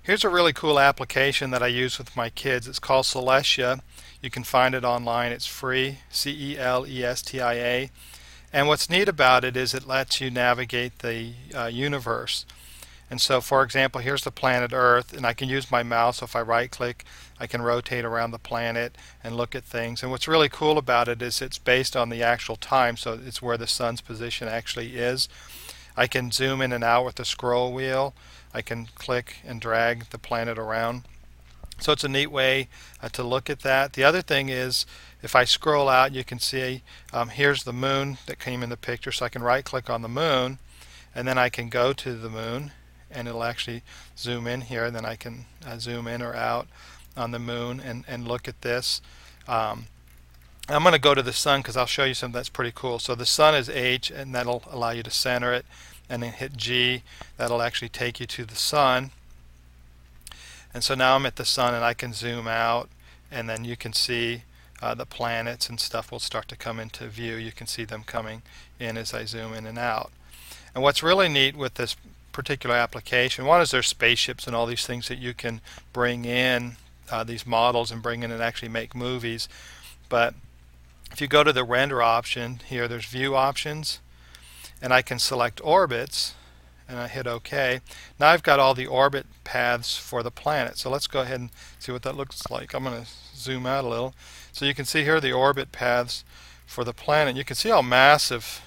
Here's a really cool application that I use with my kids. It's called Celestia. You can find it online. It's free, Celestia. And what's neat about it is it lets you navigate the universe. And so, for example, here's the planet Earth, and I can use my mouse. So if I right click, I can rotate around the planet and look at things. And what's really cool about it is it's based on the actual time, so it's where the sun's position actually is. I can zoom in and out with the scroll wheel. I can click and drag the planet around. So it's a neat way to look at that. The other thing is, if I scroll out, you can see here's the moon that came in the picture. So I can right click on the moon, and then I can go to the moon, and it'll actually zoom in here. Then I can zoom in or out on the moon and look at this. I'm going to go to the sun because I'll show you something that's pretty cool. So the sun is H, and that'll allow you to center it, and then hit G. That'll actually take you to the sun. And so now I'm at the sun, and I can zoom out, and then you can see the planets and stuff will start to come into view. You can see them coming in as I zoom in and out. And what's really neat with this particular application, one is there's spaceships and all these things that you can bring in, these models, and bring in and actually make movies. But if you go to the render option here, there's view options, and I can select orbits, and I hit OK. Now I've got all the orbit paths for the planet. So let's go ahead and see what that looks like. I'm going to zoom out a little. So you can see here the orbit paths for the planet. You can see how massive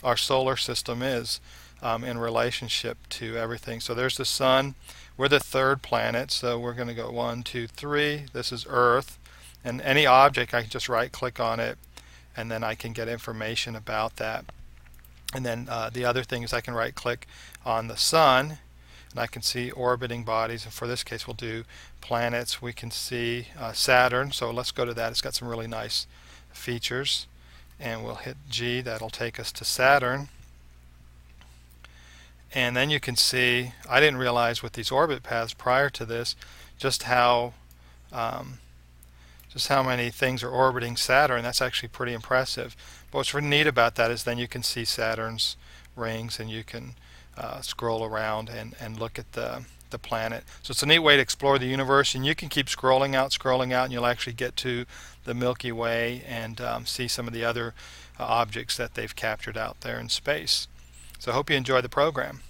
our solar system is in relationship to everything. So there's the sun. We're the third planet, so we're going to go 1, 2, 3. This is Earth. And any object, I can just right click on it, and then I can get information about that. And then the other thing is I can right click on the sun, and I can see orbiting bodies. And for this case we'll do planets. We can see Saturn, so let's go to that. It's got some really nice features, and we'll hit G. That'll take us to Saturn. And then you can see, I didn't realize with these orbit paths prior to this just how many things are orbiting Saturn. That's actually pretty impressive. But what's really neat about that is then you can see Saturn's rings, and you can scroll around and look at the planet. So it's a neat way to explore the universe, and you can keep scrolling out, and you'll actually get to the Milky Way and see some of the other objects that they've captured out there in space. So I hope you enjoy the program.